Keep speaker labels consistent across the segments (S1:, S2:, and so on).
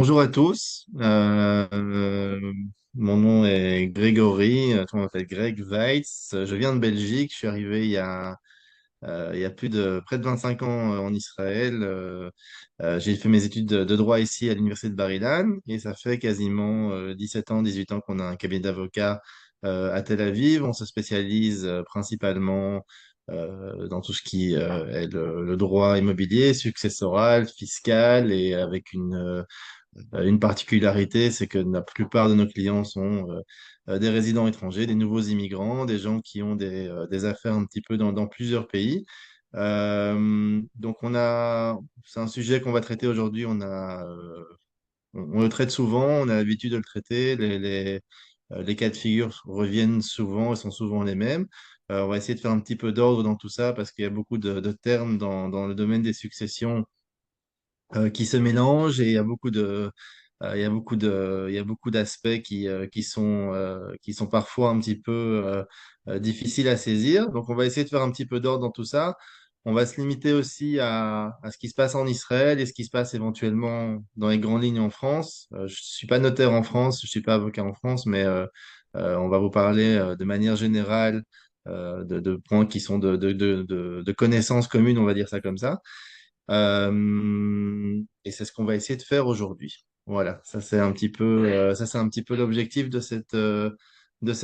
S1: Bonjour à tous. Mon nom est Grégory. On m'appelle Greg Weitz. Je viens de Belgique. Je suis arrivé il y a plus de près de 25 ans en Israël. J'ai fait mes études de droit ici à l'université de Bar-Ilan et ça fait quasiment 17 ans, 18 ans qu'on a un cabinet d'avocats à Tel Aviv. On se spécialise principalement dans tout ce qui est le droit immobilier, successoral, fiscal et avec une particularité, c'est que la plupart de nos clients sont des résidents étrangers, des nouveaux immigrants, des gens qui ont des affaires un petit peu dans plusieurs pays. Donc c'est un sujet qu'on va traiter aujourd'hui. On le traite souvent, on a l'habitude de le traiter. Les cas de figure reviennent souvent et sont souvent les mêmes. On va essayer de faire un petit peu d'ordre dans tout ça parce qu'il y a beaucoup de termes dans le domaine des successions qui se mélangent et il y a beaucoup d'aspects qui sont parfois un petit peu difficiles à saisir. Donc, on va essayer de faire un petit peu d'ordre dans tout ça. On va se limiter aussi à ce qui se passe en Israël et ce qui se passe éventuellement dans les grandes lignes en France. Je suis pas notaire en France, je suis pas avocat en France, mais on va vous parler de manière générale de points qui sont de connaissances communes, on va dire ça comme ça. Et c'est ce qu'on va essayer de faire aujourd'hui. Voilà, ça c'est un petit peu l'objectif de cette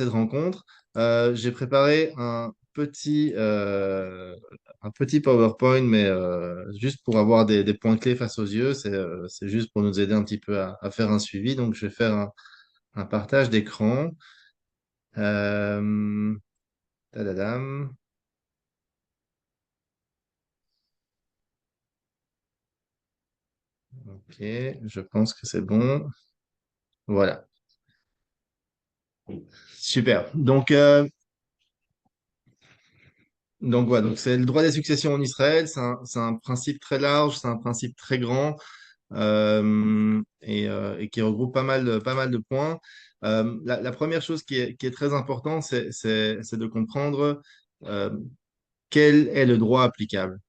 S1: rencontre. J'ai préparé un petit PowerPoint, mais juste pour avoir des points clés face aux yeux, c'est juste pour nous aider un petit peu à faire un suivi. Donc, je vais faire un partage d'écran. Euh, tadadam. Ok, je pense que c'est bon. Voilà. Super. Donc voilà, donc c'est le droit des successions en Israël, c'est un principe très large, c'est un principe très grand et qui regroupe pas mal de points. La première chose qui est très importante, c'est de comprendre euh, quel est le droit applicable.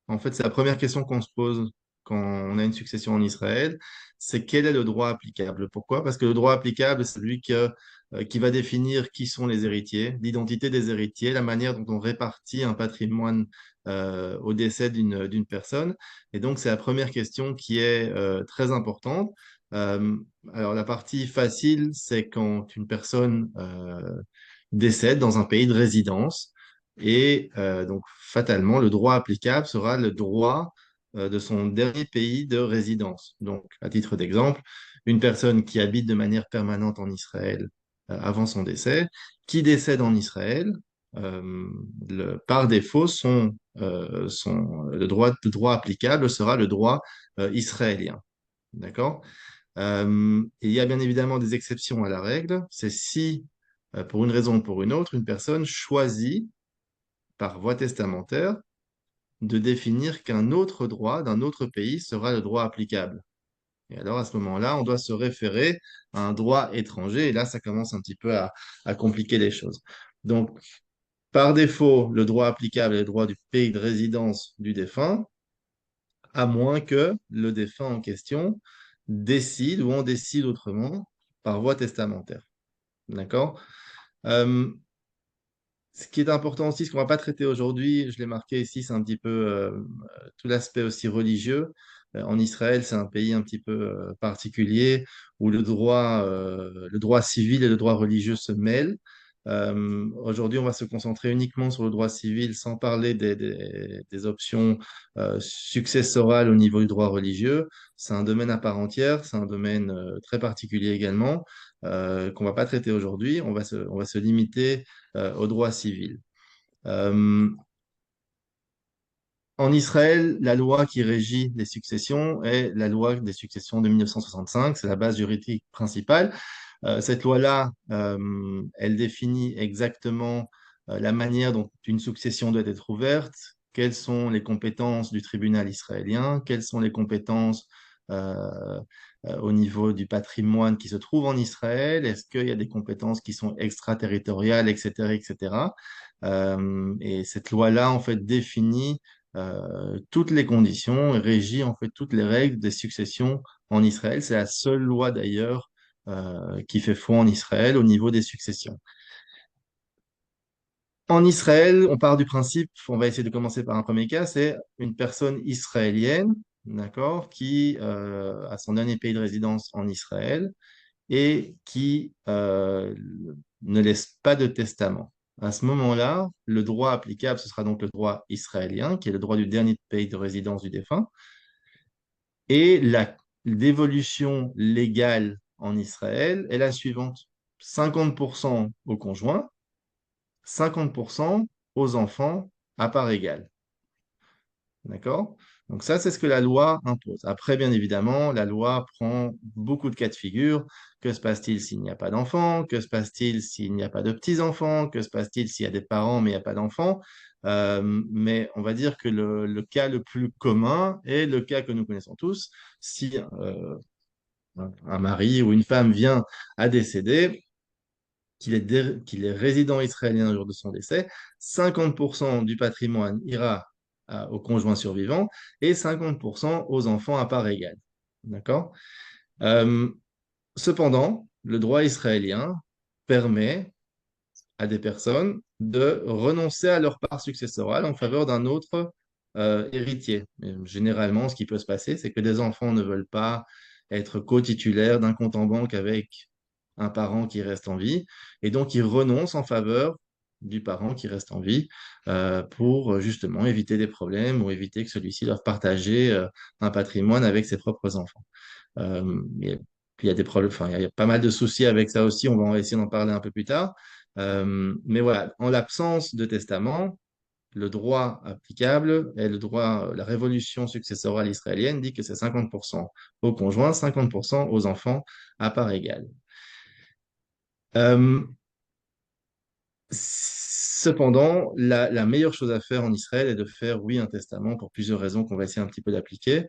S1: En fait, c'est la première question qu'on se pose quand on a une succession en Israël, c'est quel est le droit applicable? Pourquoi? Parce que le droit applicable, c'est qui va définir qui sont les héritiers, l'identité des héritiers, la manière dont on répartit un patrimoine au décès d'une personne. Et donc, c'est la première question qui est très importante. Euh, alors, la partie facile, c'est quand une personne décède dans un pays de résidence. Et donc, fatalement, le droit applicable sera le droit de son dernier pays de résidence. Donc, à titre d'exemple, une personne qui habite de manière permanente en Israël avant son décès, qui décède en Israël, par défaut, le droit applicable sera le droit israélien. D'accord? Et il y a bien évidemment des exceptions à la règle. C'est si, pour une raison ou pour une autre, une personne choisit par voie testamentaire de définir qu'un autre droit d'un autre pays sera le droit applicable. Et alors, à ce moment-là, on doit se référer à un droit étranger. Et là, ça commence un petit peu à compliquer les choses. Donc, par défaut, le droit applicable est le droit du pays de résidence du défunt, à moins que le défunt en question décide ou en décide autrement par voie testamentaire. D'accord? Euh, Ce qui est important aussi, ce qu'on ne va pas traiter aujourd'hui, je l'ai marqué ici, c'est un petit peu tout l'aspect aussi religieux. En Israël, c'est un pays un petit peu particulier où le droit civil et le droit religieux se mêlent. Aujourd'hui, on va se concentrer uniquement sur le droit civil sans parler des options successorales au niveau du droit religieux. C'est un domaine à part entière, c'est un domaine très particulier également qu'on ne va pas traiter aujourd'hui. On va se limiter au droit civil. Euh, En Israël, la loi qui régit les successions est la loi des successions de 1965, c'est la base juridique principale. Cette loi-là, elle définit exactement la manière dont une succession doit être ouverte, quelles sont les compétences du tribunal israélien, quelles sont les compétences euh, au niveau du patrimoine qui se trouve en Israël, est-ce qu'il y a des compétences qui sont extraterritoriales, etc., etc. Et cette loi-là, en fait, définit toutes les conditions et régit en fait toutes les règles des successions en Israël. C'est la seule loi d'ailleurs qui fait foi en Israël au niveau des successions. En Israël, on part du principe, on va essayer de commencer par un premier cas, c'est une personne israélienne, d'accord, qui a son dernier pays de résidence en Israël et qui ne laisse pas de testament. À ce moment-là, le droit applicable, ce sera donc le droit israélien, qui est le droit du dernier pays de résidence du défunt, et l'évolution légale en Israël est la suivante. 50% au conjoint, 50% aux enfants à part égale. D'accord? Donc ça, c'est ce que la loi impose. Après, bien évidemment, la loi prend beaucoup de cas de figure. Que se passe-t-il s'il n'y a pas d'enfants? Que se passe-t-il s'il n'y a pas de petits-enfants? Que se passe-t-il s'il y a des parents mais il n'y a pas d'enfants? Mais on va dire que le cas le plus commun est le cas que nous connaissons tous. Si un mari ou une femme vient à décéder, qu'il est résident israélien au jour de son décès, 50% du patrimoine ira au conjoint survivant et 50% aux enfants à part égale. D'accord? Euh, Cependant, le droit israélien permet à des personnes de renoncer à leur part successorale en faveur d'un autre héritier. Mais généralement, ce qui peut se passer, c'est que des enfants ne veulent pas être co-titulaires d'un compte en banque avec un parent qui reste en vie, et donc ils renoncent en faveur du parent qui reste en vie pour justement éviter des problèmes ou éviter que celui-ci doive partager un patrimoine avec ses propres enfants. Et puis il y a des problèmes, enfin, il y a pas mal de soucis avec ça aussi, on va essayer d'en parler un peu plus tard. Mais voilà, en l'absence de testament, le droit applicable est le droit, la révolution successorale israélienne dit que c'est 50% aux conjoints, 50% aux enfants à part égale. Euh, Cependant, la meilleure chose à faire en Israël est de faire, oui, un testament pour plusieurs raisons qu'on va essayer un petit peu d'appliquer.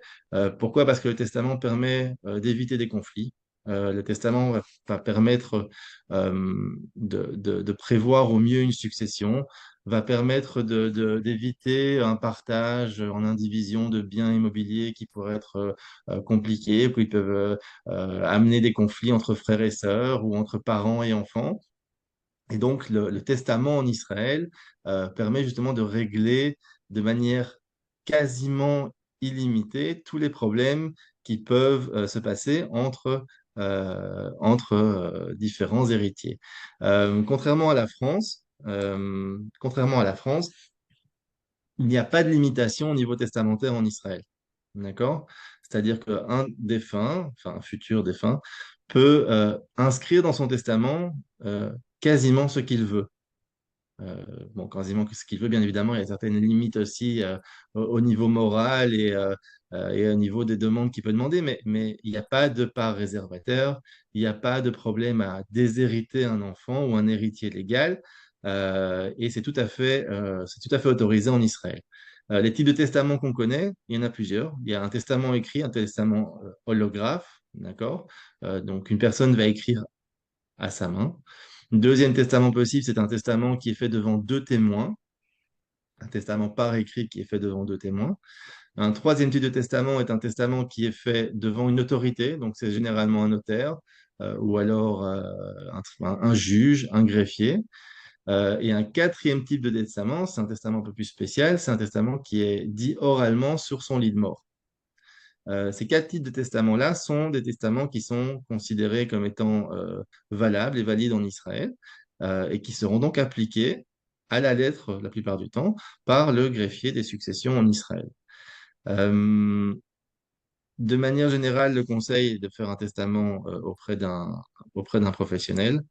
S1: Pourquoi? Parce que le testament permet d'éviter des conflits. Le testament va permettre de prévoir au mieux une succession, va permettre d'éviter un partage en indivision de biens immobiliers qui pourraient être compliqués, puis ils peuvent amener des conflits entre frères et sœurs ou entre parents et enfants. Et donc, le testament en Israël permet justement de régler de manière quasiment illimitée tous les problèmes qui peuvent se passer entre différents héritiers. Contrairement à la France, il n'y a pas de limitation au niveau testamentaire en Israël. D'accord? C'est-à-dire qu'un défunt, enfin un futur défunt, peut inscrire dans son testament quasiment ce qu'il veut. Bon, quasiment ce qu'il veut, bien évidemment, il y a certaines limites aussi au niveau moral et au niveau des demandes qu'il peut demander, mais il n'y a pas de part réservataire, il n'y a pas de problème à déshériter un enfant ou un héritier légal, et c'est tout à fait autorisé en Israël. Les types de testaments qu'on connaît, il y en a plusieurs. Il y a un testament écrit, un testament holographe, d'accord? Donc, une personne va écrire à sa main. Deuxième testament possible, c'est un testament qui est fait devant deux témoins, un testament par écrit qui est fait devant deux témoins. Un troisième type de testament est un testament qui est fait devant une autorité, donc c'est généralement un notaire ou alors un juge, un greffier. Et un quatrième type de testament, c'est un testament un peu plus spécial, c'est un testament qui est dit oralement sur son lit de mort. Ces quatre types de testaments-là sont des testaments qui sont considérés comme étant valables et valides en Israël et qui seront donc appliqués à la lettre la plupart du temps par le greffier des successions en Israël. Euh, de manière générale, le conseil est de faire un testament auprès d'un professionnel.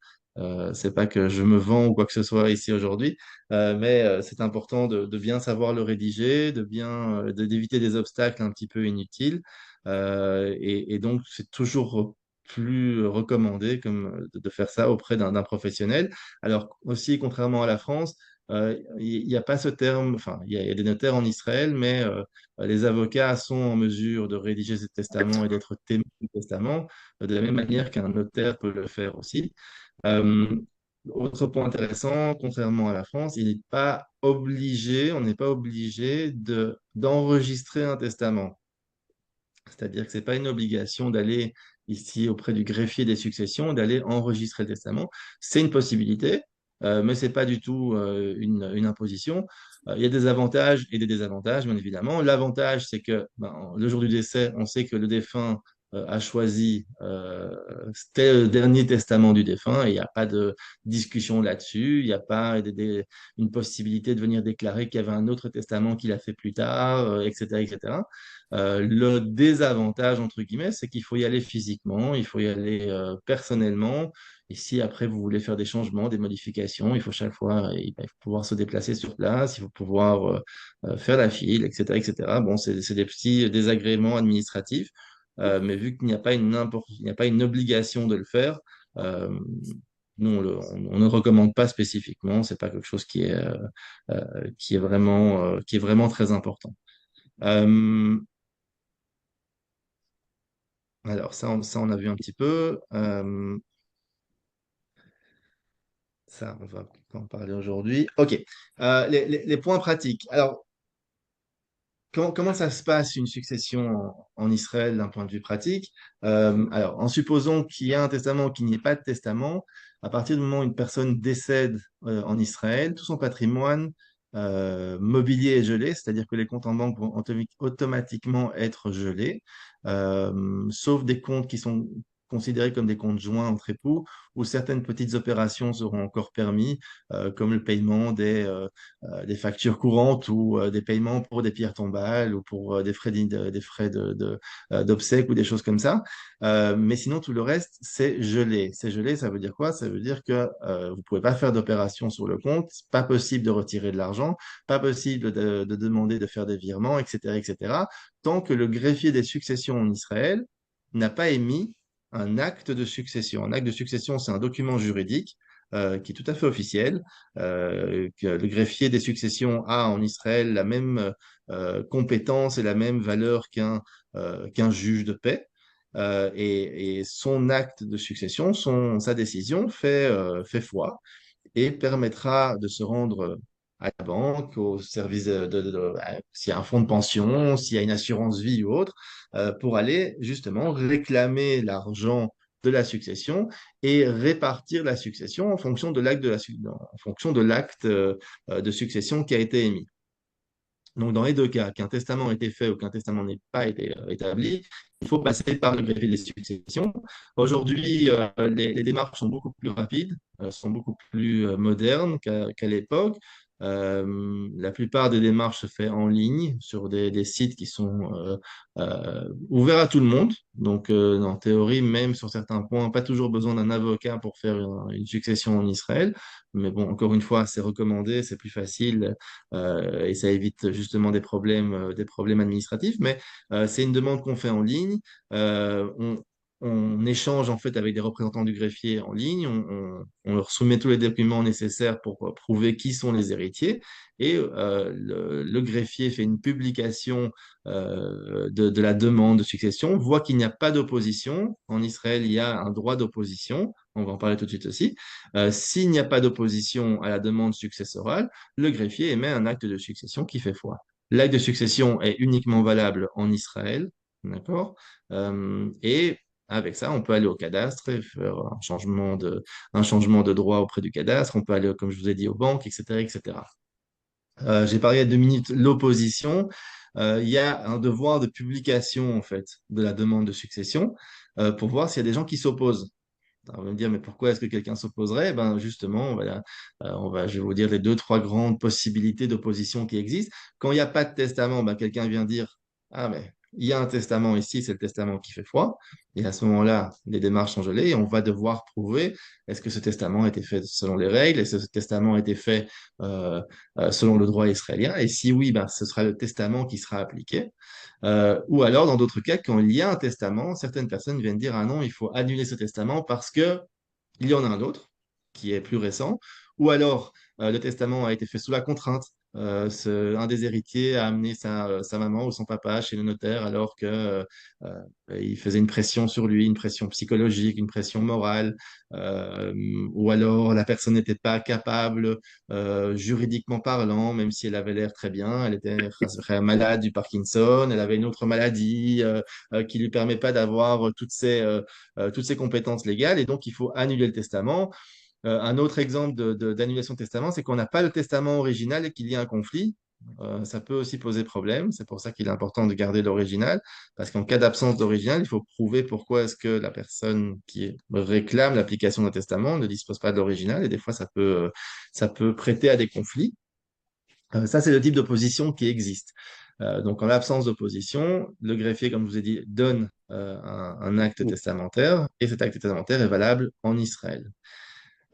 S1: C'est pas que je me vends ou quoi que ce soit ici aujourd'hui, mais c'est important de bien savoir le rédiger, d'éviter des obstacles un petit peu inutiles. Et donc, c'est toujours plus recommandé de faire ça auprès d'un professionnel. Alors aussi, contrairement à la France, il n'y a pas ce terme, enfin, il y a des notaires en Israël, mais les avocats sont en mesure de rédiger ce testament et d'être témoins du testament de la même manière qu'un notaire peut le faire aussi. Euh, Autre point intéressant, contrairement à la France, on n'est pas obligé d'enregistrer un testament. C'est-à-dire que ce n'est pas une obligation d'aller ici auprès du greffier des successions, d'aller enregistrer le testament. C'est une possibilité, mais ce n'est pas du tout une imposition. Il y a des avantages et des désavantages, bien évidemment. L'avantage, c'est que le jour du décès, on sait que le défunt a choisi tel dernier testament du défunt et il n'y a pas de discussion là-dessus. Il n'y a pas une possibilité de venir déclarer qu'il y avait un autre testament qu'il a fait plus tard, etc., etc. Le désavantage, entre guillemets, c'est qu'il faut y aller physiquement, il faut y aller personnellement. Et si après vous voulez faire des changements, des modifications, il faut chaque fois il faut pouvoir se déplacer sur place, il faut pouvoir faire la file, etc., etc. Bon, c'est des petits désagréments administratifs, mais vu qu'il n'y a pas il n'y a pas une obligation de le faire, euh, nous, on ne recommande pas spécifiquement. C'est pas quelque chose qui est vraiment très important. Euh, Alors, ça, on a vu un petit peu. Ça, on va pas en parler aujourd'hui. OK. Les points pratiques. Alors, comment ça se passe une succession en Israël d'un point de vue pratique? Alors, en supposant qu'il y a un testament ou qu'il n'y ait pas de testament, à partir du moment où une personne décède en Israël, tout son patrimoine mobilier est gelé, c'est-à-dire que les comptes en banque vont automatiquement être gelés, sauf des comptes qui sont considérés comme des comptes joints entre époux, où certaines petites opérations seront encore permis, comme le paiement des factures courantes ou des paiements pour des pierres tombales ou pour des frais d'obsèques ou des choses comme ça. Mais sinon, tout le reste, c'est gelé. C'est gelé, ça veut dire quoi? Ça veut dire que vous ne pouvez pas faire d'opération sur le compte, c'est pas possible de retirer de l'argent, pas possible de demander de faire des virements, etc., etc., tant que le greffier des successions en Israël n'a pas émis un acte de succession. Un acte de succession, c'est un document juridique qui est tout à fait officiel, que le greffier des successions a en Israël la même compétence et la même valeur qu'un juge de paix. Et son acte de succession, sa décision fait foi et permettra de se rendre à la banque, au service s'il y a un fonds de pension, s'il y a une assurance vie ou autre, pour aller justement réclamer l'argent de la succession et répartir la succession en fonction de en fonction de l'acte de succession qui a été émis. Donc, dans les deux cas, qu'un testament ait été fait ou qu'un testament n'ait pas été établi, il faut passer par le greffier des successions. Aujourd'hui, les démarches sont beaucoup plus rapides, sont beaucoup plus modernes qu'à l'époque. La plupart des démarches se fait en ligne sur des sites qui sont ouverts à tout le monde. Donc, en théorie, même sur certains points, pas toujours besoin d'un avocat pour faire une succession en Israël. Mais bon, encore une fois, c'est recommandé, c'est plus facile et ça évite justement des problèmes administratifs. Mais c'est une demande qu'on fait en ligne. On échange en fait avec des représentants du greffier en ligne. On leur soumet tous les documents nécessaires pour prouver qui sont les héritiers. Et le greffier fait une publication de la demande de succession, voit qu'il n'y a pas d'opposition. En Israël, il y a un droit d'opposition. On va en parler tout de suite aussi. S'il n'y a pas d'opposition à la demande successorale, le greffier émet un acte de succession qui fait foi. L'acte de succession est uniquement valable en Israël, d'accord? Et avec ça, on peut aller au cadastre et faire un changement de droit auprès du cadastre. On peut aller, comme je vous ai dit, aux banques, etc., etc. J'ai parlé il y a 2 minutes, l'opposition. Il y a un devoir de publication, en fait, de la demande de succession pour voir s'il y a des gens qui s'opposent. On va me dire, mais pourquoi est-ce que quelqu'un s'opposerait? Ben justement, je vais vous dire les deux, trois grandes possibilités d'opposition qui existent. Quand il n'y a pas de testament, ben, quelqu'un vient dire, ah, mais il y a un testament ici, c'est le testament qui fait foi. Et à ce moment-là, les démarches sont gelées et on va devoir prouver est-ce que ce testament a été fait selon les règles, est-ce que ce testament a été fait selon le droit israélien. Et si oui, ben, ce sera le testament qui sera appliqué. Ou alors, dans d'autres cas, quand il y a un testament, certaines personnes viennent dire, ah non, il faut annuler ce testament parce que il y en a un autre qui est plus récent. Ou alors, le testament a été fait sous la contrainte un des héritiers a amené sa maman ou son papa chez le notaire alors que il faisait une pression sur lui, une pression psychologique, une pression morale, euh, ou alors la personne n'était pas capable, juridiquement parlant, même si elle avait l'air très bien, elle était malade du Parkinson, elle avait une autre maladie qui lui permet pas d'avoir toutes ses compétences légales, et donc il faut annuler le testament. Un autre exemple d'annulation de testament, c'est qu'on n'a pas le testament original et qu'il y a un conflit. Ça peut aussi poser problème. C'est pour ça qu'il est important de garder l'original, parce qu'en cas d'absence d'original, il faut prouver pourquoi est-ce que la personne réclame l'application d'un testament ne dispose pas de l'original, et des fois, ça peut prêter à des conflits. Ça, c'est le type d'opposition qui existe. Donc, en l'absence d'opposition, le greffier, comme je vous ai dit, donne un acte testamentaire, et cet acte testamentaire est valable en Israël.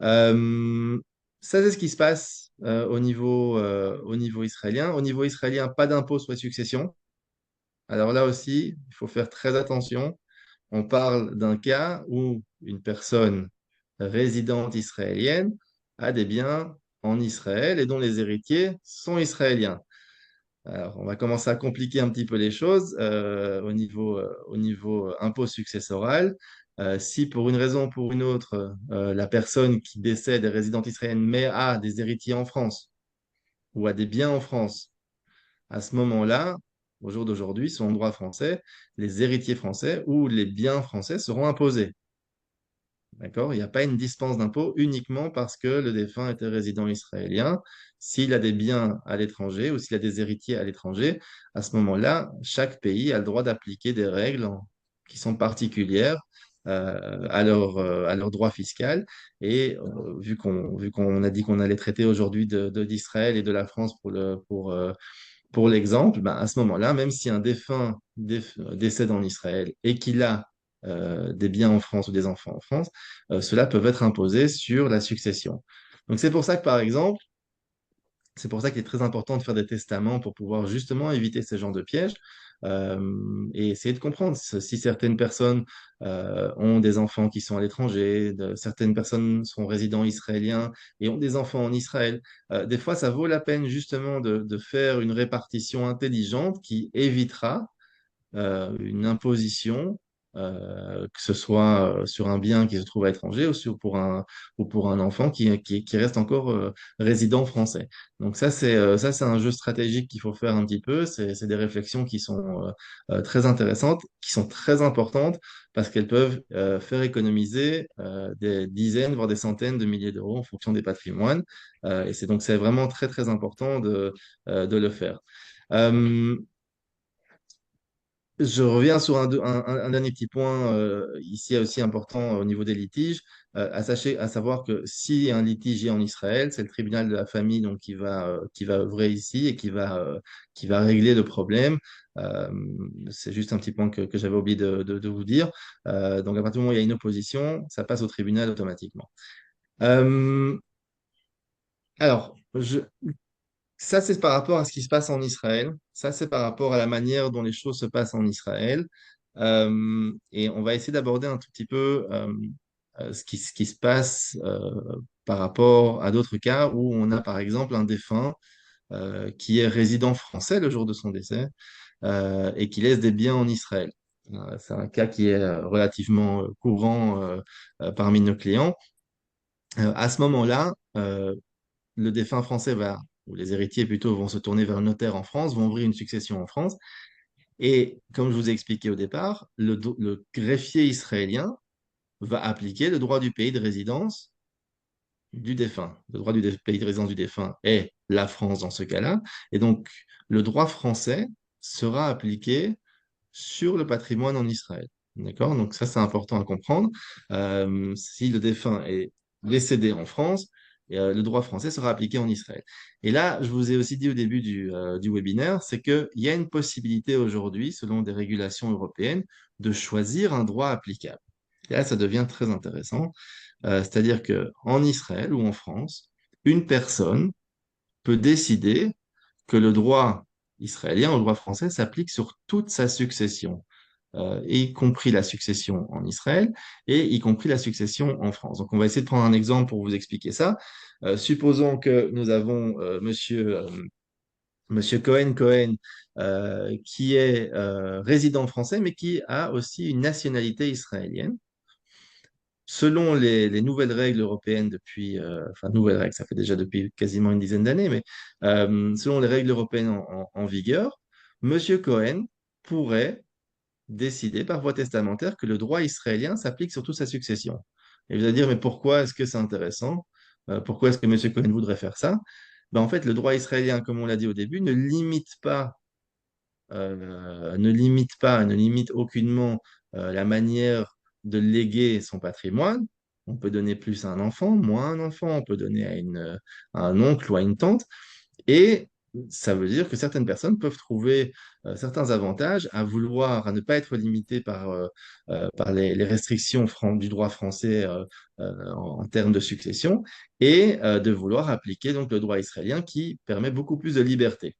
S1: Euh, Ça, c'est ce qui se passe au niveau israélien. Au niveau israélien, pas d'impôt sur les successions. Alors là aussi, il faut faire très attention. On parle d'un cas où une personne résidente israélienne a des biens en Israël et dont les héritiers sont israéliens. Alors, on va commencer à compliquer un petit peu les choses au niveau impôt successoral. Si pour une raison ou pour une autre, la personne qui décède est résidente israélienne mais a des héritiers en France ou a des biens en France, à ce moment-là, au jour d'aujourd'hui, selon le droit français, les héritiers français ou les biens français seront imposés. D'accord? Il n'y a pas une dispense d'impôt uniquement parce que le défunt était résident israélien. S'il a des biens à l'étranger ou s'il a des héritiers à l'étranger, à ce moment-là, chaque pays a le droit d'appliquer des règles qui sont particulières à leur droit fiscal. Et vu qu'on a dit qu'on allait traiter aujourd'hui d'Israël et de la France pour l'exemple, ben, à ce moment-là, même si un défunt décède en Israël et qu'il a des biens en France ou des enfants en France, ceux-là peuvent être imposés sur la succession. Donc c'est pour ça que, par exemple, c'est pour ça qu'il est très important de faire des testaments pour pouvoir justement éviter ces genres de pièges et essayer de comprendre si certaines personnes ont des enfants qui sont à l'étranger, certaines personnes sont résidents israéliens et ont des enfants en Israël. Des fois, ça vaut la peine justement de faire une répartition intelligente qui évitera une imposition, que ce soit sur un bien qui se trouve à l'étranger ou pour un enfant qui reste encore résident français. Donc ça, c'est un jeu stratégique qu'il faut faire un petit peu. C'est des réflexions qui sont très intéressantes, qui sont très importantes parce qu'elles peuvent faire économiser des dizaines, voire des centaines de milliers d'euros en fonction des patrimoines. Et c'est vraiment très, très important de le faire. Euh, je reviens sur un dernier petit point ici aussi important au niveau des litiges, à savoir que si un litige est en Israël, c'est le tribunal de la famille donc, qui va œuvrer ici et qui va régler le problème. Euh, c'est juste un petit point que j'avais oublié de vous dire. Donc à partir du moment où il y a une opposition, ça passe au tribunal automatiquement. Euh, alors, ça, c'est par rapport à ce qui se passe en Israël. Ça, c'est par rapport à la manière dont les choses se passent en Israël. Et on va essayer d'aborder un tout petit peu ce qui se passe par rapport à d'autres cas où on a, par exemple, un défunt qui est résident français le jour de son décès et qui laisse des biens en Israël. C'est un cas qui est relativement courant parmi nos clients. À ce moment-là, le défunt français ou les héritiers plutôt, vont se tourner vers le notaire en France, vont ouvrir une succession en France. Et comme je vous ai expliqué au départ, le greffier israélien va appliquer le droit du pays de résidence du défunt. Le droit pays de résidence du défunt est la France dans ce cas-là. Et donc, le droit français sera appliqué sur le patrimoine en Israël. D'accord? Donc ça, c'est important à comprendre. Si le défunt est décédé en France, le droit français sera appliqué en Israël. Et là, je vous ai aussi dit au début du webinaire, c'est qu'il y a une possibilité aujourd'hui, selon des régulations européennes, de choisir un droit applicable. Et là, ça devient très intéressant. C'est-à-dire qu'en Israël ou en France, une personne peut décider que le droit israélien ou le droit français s'applique sur toute sa succession, y compris la succession en Israël et y compris la succession en France. Donc, on va essayer de prendre un exemple pour vous expliquer ça. Supposons que nous avons monsieur Monsieur Cohen, qui est résident français, mais qui a aussi une nationalité israélienne. Selon les nouvelles règles européennes depuis, enfin nouvelles règles, ça fait déjà depuis quasiment une dizaine d'années, mais selon les règles européennes en vigueur, Monsieur Cohen pourrait décider par voie testamentaire que le droit israélien s'applique sur toute sa succession. Et vous allez dire, mais pourquoi est-ce que c'est intéressant? Pourquoi est-ce que M. Cohen voudrait faire ça? Ben, en fait, le droit israélien, comme on l'a dit au début, ne limite aucunement la manière de léguer son patrimoine. On peut donner plus à un enfant, moins à un enfant, on peut donner à un oncle ou à une tante. Et ça veut dire que certaines personnes peuvent trouver certains avantages à vouloir, à ne pas être limitées par les restrictions du droit français en termes de succession et de vouloir appliquer donc le droit israélien qui permet beaucoup plus de liberté.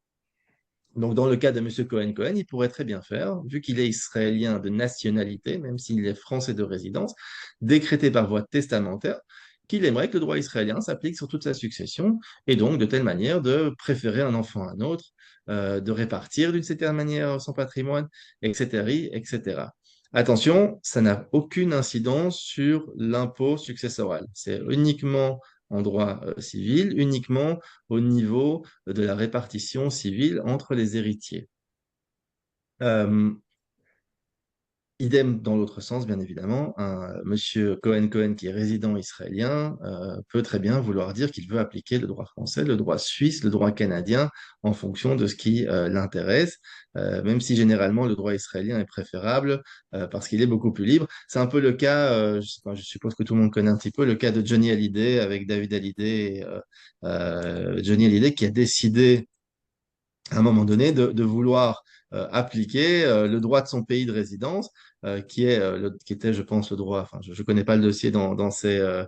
S1: Donc, dans le cas de M. Cohen, il pourrait très bien faire, vu qu'il est israélien de nationalité, même s'il est français de résidence, décréter par voie testamentaire qu'il aimerait que le droit israélien s'applique sur toute sa succession, et donc de telle manière de préférer un enfant à un autre, de répartir d'une certaine manière son patrimoine, etc., etc. Attention, ça n'a aucune incidence sur l'impôt successoral. C'est uniquement en droit civil, uniquement au niveau de la répartition civile entre les héritiers. Euh, Idem dans l'autre sens, bien évidemment, un monsieur Cohen qui est résident israélien peut très bien vouloir dire qu'il veut appliquer le droit français, le droit suisse, le droit canadien en fonction de ce qui l'intéresse, même si généralement le droit israélien est préférable parce qu'il est beaucoup plus libre. C'est un peu le cas, je suppose que tout le monde connaît un petit peu, le cas de Johnny Hallyday avec David Hallyday, Johnny Hallyday qui a décidé à un moment donné de vouloir appliquer le droit de son pays de résidence, qui était, je pense, le droit. Enfin, je ne connais pas le dossier euh,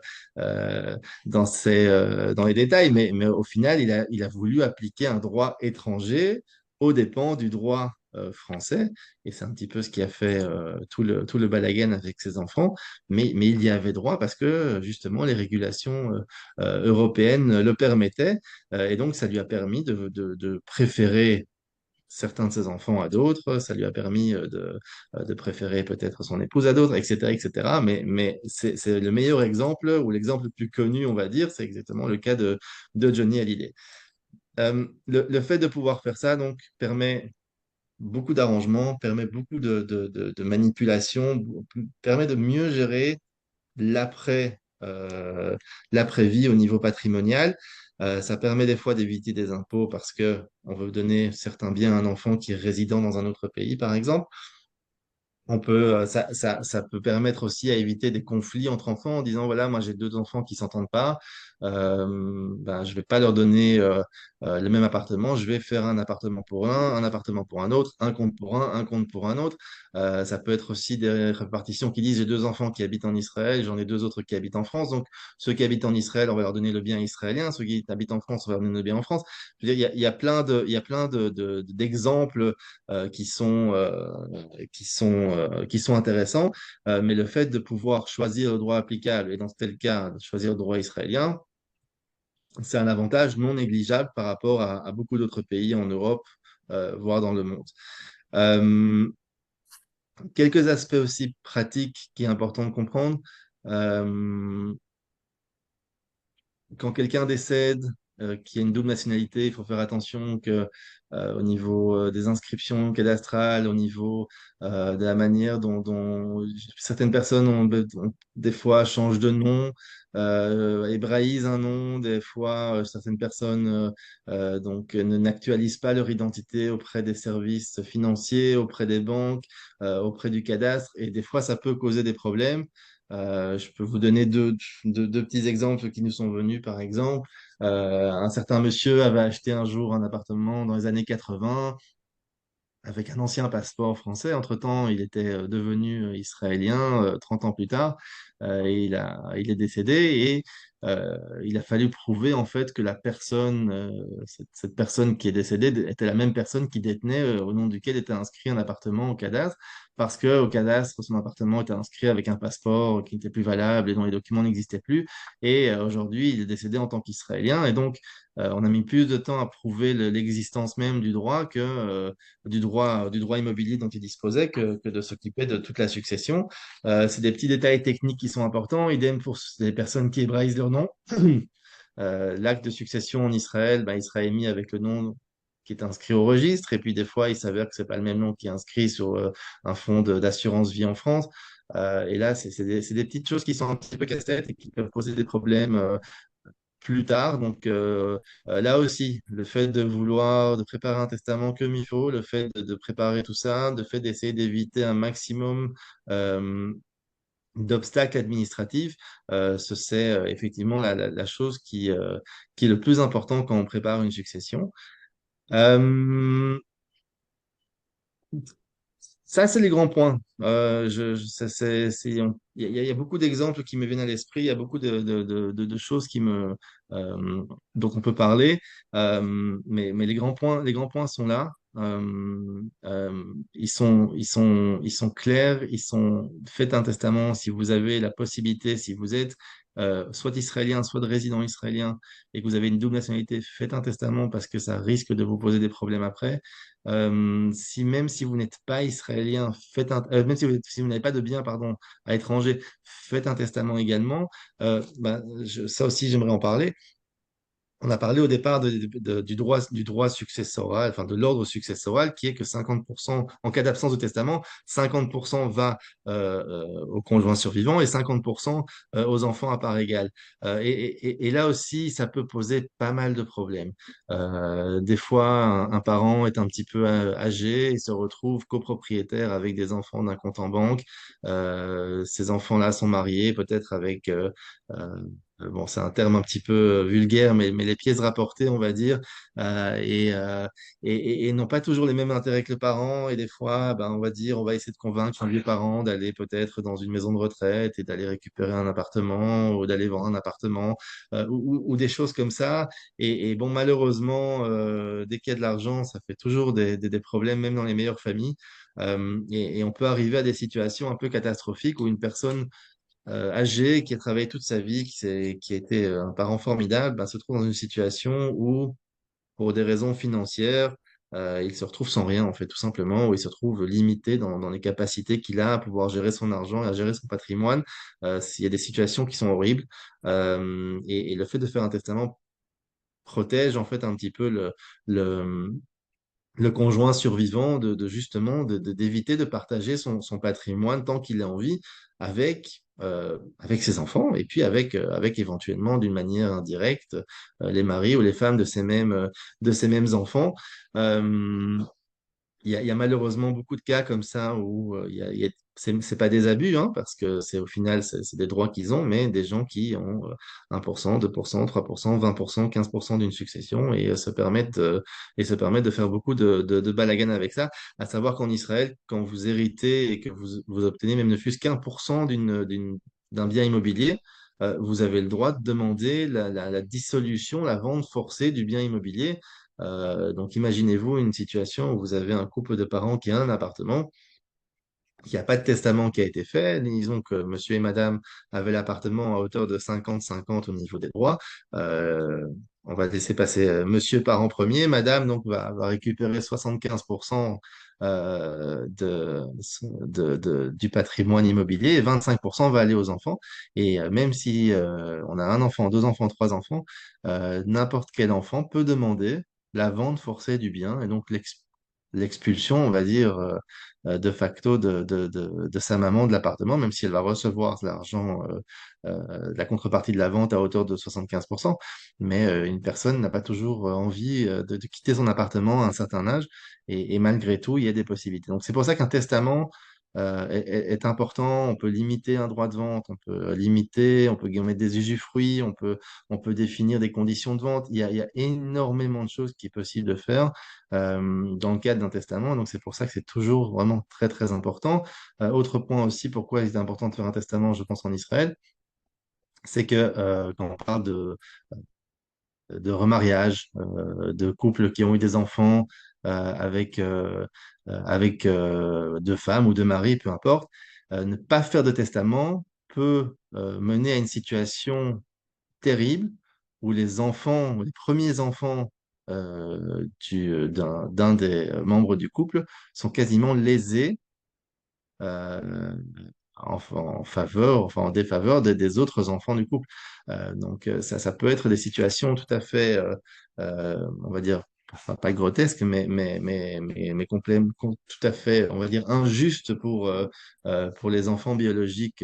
S1: dans les détails, mais au final, il a voulu appliquer un droit étranger aux dépens du droit français, et c'est un petit peu ce qui a fait tout le balagan avec ses enfants, mais il y avait droit parce que justement les régulations européennes le permettaient. Et donc, ça lui a permis de préférer certains de ses enfants à d'autres, ça lui a permis de préférer peut-être son épouse à d'autres, etc., etc. Mais c'est le meilleur exemple, ou l'exemple le plus connu, on va dire, c'est exactement le cas de Johnny Hallyday. Le fait de pouvoir faire ça, donc, permet beaucoup d'arrangements, permet beaucoup de manipulation, permet de mieux gérer l'après l'après-vie au niveau patrimonial. Ça permet des fois d'éviter des impôts parce que on veut donner certains biens à un enfant qui est résident dans un autre pays, par exemple. Ça peut permettre aussi à éviter des conflits entre enfants en disant, voilà, moi j'ai deux enfants qui s'entendent pas, ben, je vais pas leur donner le même appartement, je vais faire un appartement pour un appartement pour un autre, un compte pour un compte pour un autre. Ça peut être aussi des répartitions qui disent, j'ai deux enfants qui habitent en Israël, j'en ai deux autres qui habitent en France, donc ceux qui habitent en Israël, on va leur donner le bien israélien, ceux qui habitent en France, on va leur donner le bien en France. Je veux dire, d'exemples qui sont intéressants, mais le fait de pouvoir choisir le droit applicable, et dans tel cas, choisir le droit israélien, c'est un avantage non négligeable par rapport à beaucoup d'autres pays en Europe, voire dans le monde. Euh, Quelques aspects aussi pratiques qui est important de comprendre. Euh, Quand quelqu'un décède, qui a une double nationalité, il faut faire attention que au niveau des inscriptions cadastrales, au niveau de la manière dont certaines personnes des fois changent de nom, hébraïsent un nom, des fois certaines personnes donc n'actualisent pas leur identité auprès des services financiers, auprès des banques, auprès du cadastre, et des fois ça peut causer des problèmes. Je peux vous donner deux petits exemples qui nous sont venus, par exemple. Un certain monsieur avait acheté un jour un appartement dans les années 80 avec un ancien passeport français. Entre-temps, il était devenu israélien 30 ans plus tard et il est décédé. il a fallu prouver en fait que la personne, cette personne qui est décédée était la même personne qui détenait, au nom duquel était inscrit un appartement au cadastre, parce que au cadastre, son appartement était inscrit avec un passeport qui n'était plus valable et dont les documents n'existaient plus. Et aujourd'hui, il est décédé en tant qu'Israélien. Et donc, on a mis plus de temps à prouver l'existence même du droit que du droit immobilier dont il disposait que de s'occuper de toute la succession. C'est des petits détails techniques qui sont importants. Idem pour les personnes qui hébraïsent leur nom. L'acte de succession en Israël, ben, il sera émis avec le nom qui est inscrit au registre. Et puis des fois, il s'avère que c'est pas le même nom qui est inscrit sur un fonds d'assurance vie en France. Et là, c'est des petites choses qui sont un petit peu casse-tête et qui peuvent poser des problèmes plus tard. Donc là aussi, le fait de vouloir de préparer un testament comme il faut, le fait de préparer tout ça, le fait d'essayer d'éviter un maximum euh, d'obstacles administratifs, c'est effectivement la chose qui est le plus important quand on prépare une succession. Euh, Ça, c'est les grands points. Il y a beaucoup d'exemples qui me viennent à l'esprit. Il y a beaucoup de choses dont on peut parler. Mais les grands points sont là. Ils sont clairs. Faites un testament si vous avez la possibilité, si vous êtes soit israélien, soit de résident israélien et que vous avez une double nationalité, faites un testament parce que ça risque de vous poser des problèmes après. Si même si vous n'êtes pas israélien, même si vous n'avez pas de bien, pardon, à l'étranger, faites un testament également. Ça aussi, j'aimerais en parler. On a parlé au départ du droit successoral, enfin de l'ordre successoral, qui est que 50%, en cas d'absence de testament, 50% va au conjoint survivant et 50% aux enfants à part égale. Et là aussi, ça peut poser pas mal de problèmes. Des fois, un parent est un petit peu âgé et se retrouve copropriétaire avec des enfants d'un compte en banque. Ces enfants-là sont mariés, peut-être avec euh, bon, c'est un terme un petit peu vulgaire, mais les pièces rapportées, on va dire, euh, et, euh, et n'ont pas toujours les mêmes intérêts que le parent. Et des fois, ben, on va dire, on va essayer de convaincre un vieux parent d'aller peut-être dans une maison de retraite et d'aller récupérer un appartement ou d'aller vendre un appartement ou des choses comme ça. Et bon, malheureusement, dès qu'il y a de l'argent, ça fait toujours des problèmes, même dans les meilleures familles. Et on peut arriver à des situations un peu catastrophiques où une personne âgé, qui a travaillé toute sa vie, qui a été un parent formidable, ben, se trouve dans une situation où, pour des raisons financières, il se retrouve sans rien, en fait, tout simplement, où il se trouve limité dans les capacités qu'il a à pouvoir gérer son argent et à gérer son patrimoine. Il y a des situations qui sont horribles. Et le fait de faire un testament protège, en fait, un petit peu le, le conjoint survivant justement d'éviter de partager son patrimoine tant qu'il est en vie avec ses enfants et puis avec éventuellement d'une manière indirecte les maris ou les femmes de ces mêmes enfants. Euh, il y a malheureusement beaucoup de cas comme ça où c'est pas des abus, hein, parce que c'est au final, c'est des droits qu'ils ont, mais des gens qui ont 1%, 2%, 3%, 20%, 15% d'une succession et se permettent de faire beaucoup de balagan avec ça. À savoir qu'en Israël, quand vous héritez et que vous obtenez même ne fût-ce qu'1% d'un bien immobilier, vous avez le droit de demander la dissolution, la vente forcée du bien immobilier. Donc, imaginez-vous une situation où vous avez un couple de parents qui a un appartement, il n'y a pas de testament qui a été fait. Disons que monsieur et madame avaient l'appartement à hauteur de 50-50 au niveau des droits. Euh, on va laisser passer monsieur parent premier. Madame donc, va récupérer 75% du patrimoine immobilier et 25% va aller aux enfants. Et même si on a un enfant, deux enfants, trois enfants, n'importe quel enfant peut demander la vente forcée du bien et donc l'expulsion, on va dire, de facto de sa maman de l'appartement, même si elle va recevoir l'argent, la contrepartie de la vente à hauteur de 75%. Mais une personne n'a pas toujours envie de quitter son appartement à un certain âge, et malgré tout, il y a des possibilités. Donc c'est pour ça qu'un testament est important. On peut limiter un droit de vente, on peut limiter, on peut mettre des usufruits, on peut définir des conditions de vente. Il y a énormément de choses qui est possible de faire dans le cadre d'un testament. Donc, c'est pour ça que c'est toujours vraiment très, très important. Autre point aussi, pourquoi il est important de faire un testament, je pense, en Israël, c'est que quand on parle de remariage, de couples qui ont eu des enfants avec deux femmes ou deux maris, peu importe, ne pas faire de testament peut mener à une situation terrible où les enfants, les premiers enfants d'un des membres du couple sont quasiment lésés euh, en faveur, enfin en défaveur des autres enfants du couple. Donc ça peut être des situations tout à fait, on va dire, enfin, pas grotesques, tout à fait, on va dire, injustes pour les enfants biologiques,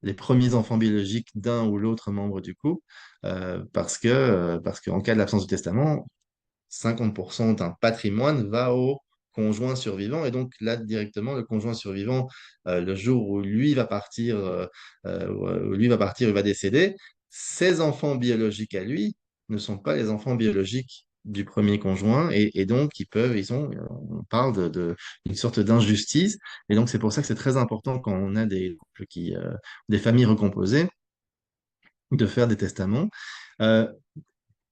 S1: les premiers enfants biologiques d'un ou l'autre membre du couple, parce qu'en cas de l'absence de testament, 50% d'un patrimoine va au conjoint survivant. Et donc là, directement, le conjoint survivant, le jour où lui va partir, il va décéder, ses enfants biologiques à lui ne sont pas les enfants biologiques du premier conjoint. Et donc, on parle d'une sorte d'injustice. Et donc, c'est pour ça que c'est très important quand on a des couples des familles recomposées, de faire des testaments. Euh,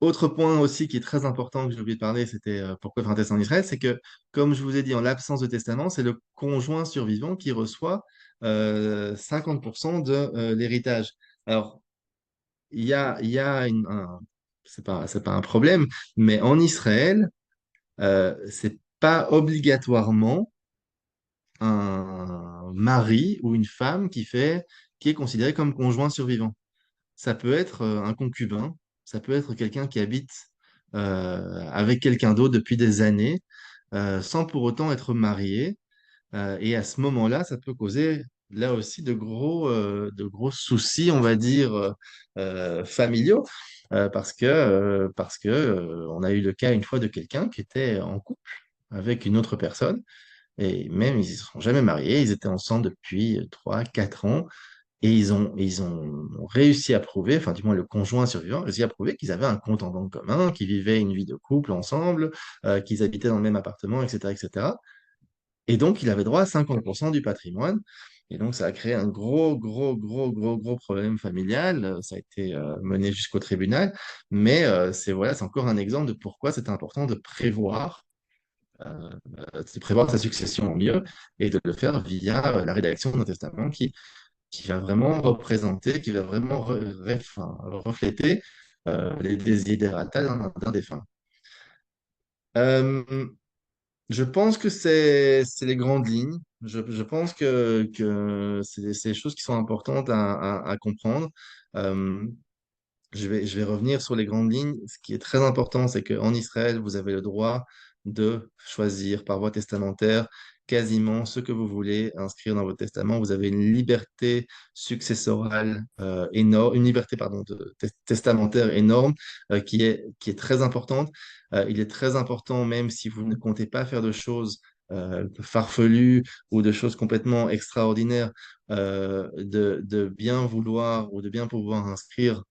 S1: Autre point aussi qui est très important que j'ai oublié de parler, c'était pourquoi faire un testament en Israël, c'est que, comme je vous ai dit, en l'absence de testament, c'est le conjoint survivant qui reçoit 50% de l'héritage. Alors, c'est pas un problème, mais en Israël, c'est pas obligatoirement un mari ou une femme qui est considéré comme conjoint survivant. Ça peut être un concubin, ça peut être quelqu'un qui habite avec quelqu'un d'autre depuis des années, sans pour autant être marié. Et à ce moment-là, ça peut causer là aussi de gros soucis, on va dire, familiaux, parce que on a eu le cas une fois de quelqu'un qui était en couple avec une autre personne, et même ils ne se sont jamais mariés, ils étaient ensemble depuis 3, 4 ans. Et ils ont réussi à prouver, enfin du moins le conjoint survivant a réussi à prouver qu'ils avaient un compte en banque commun, qu'ils vivaient une vie de couple ensemble, qu'ils habitaient dans le même appartement, etc., etc. Et donc il avait droit à 50% du patrimoine. Et donc ça a créé un gros, gros, gros, gros, gros problème familial. Ça a été mené jusqu'au tribunal. Mais c'est encore un exemple de pourquoi c'est important de prévoir sa succession au mieux et de le faire via la rédaction d'un testament qui va vraiment représenter, qui va vraiment enfin, refléter les desiderata d'un défunt. Euh, je pense que c'est les grandes lignes. Je pense que c'est des choses qui sont importantes à comprendre. Euh, je vais revenir sur les grandes lignes. Ce qui est très important, c'est qu'en Israël, vous avez le droit de choisir par voie testamentaire quasiment ce que vous voulez inscrire dans votre testament. Vous avez une liberté successorale énorme, une liberté, pardon, testamentaire énorme qui est très importante. Il est très important, même si vous ne comptez pas faire de choses farfelues ou de choses complètement extraordinaires, de bien vouloir ou de bien pouvoir inscrire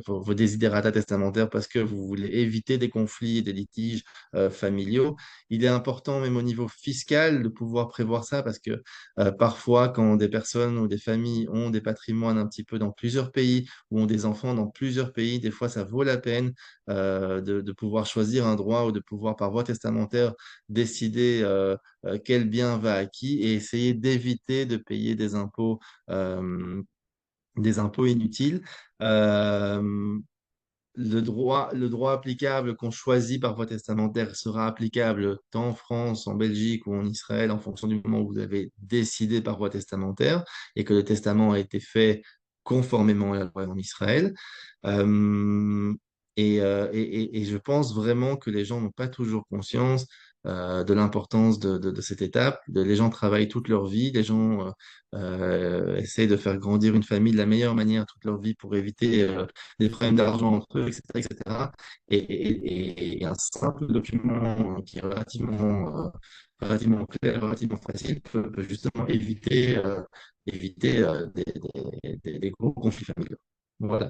S1: vos desiderata testamentaires parce que vous voulez éviter des conflits et des litiges familiaux. Il est important, même au niveau fiscal, de pouvoir prévoir ça parce que parfois, quand des personnes ou des familles ont des patrimoines un petit peu dans plusieurs pays ou ont des enfants dans plusieurs pays, des fois, ça vaut la peine de pouvoir choisir un droit ou de pouvoir, par voie testamentaire, décider quel bien va à qui et essayer d'éviter de payer euh, des impôts inutiles. Euh, le droit applicable qu'on choisit par voie testamentaire sera applicable tant en France, en Belgique ou en Israël en fonction du moment où vous avez décidé par voie testamentaire et que le testament a été fait conformément à la loi en Israël. Euh, et je pense vraiment que les gens n'ont pas toujours conscience de l'importance de cette étape. Les gens travaillent toute leur vie, les gens essayent de faire grandir une famille de la meilleure manière toute leur vie pour éviter des problèmes d'argent entre eux, etc., etc. Et un simple document qui est relativement clair, relativement facile, peut justement éviter des gros conflits familiaux. Voilà.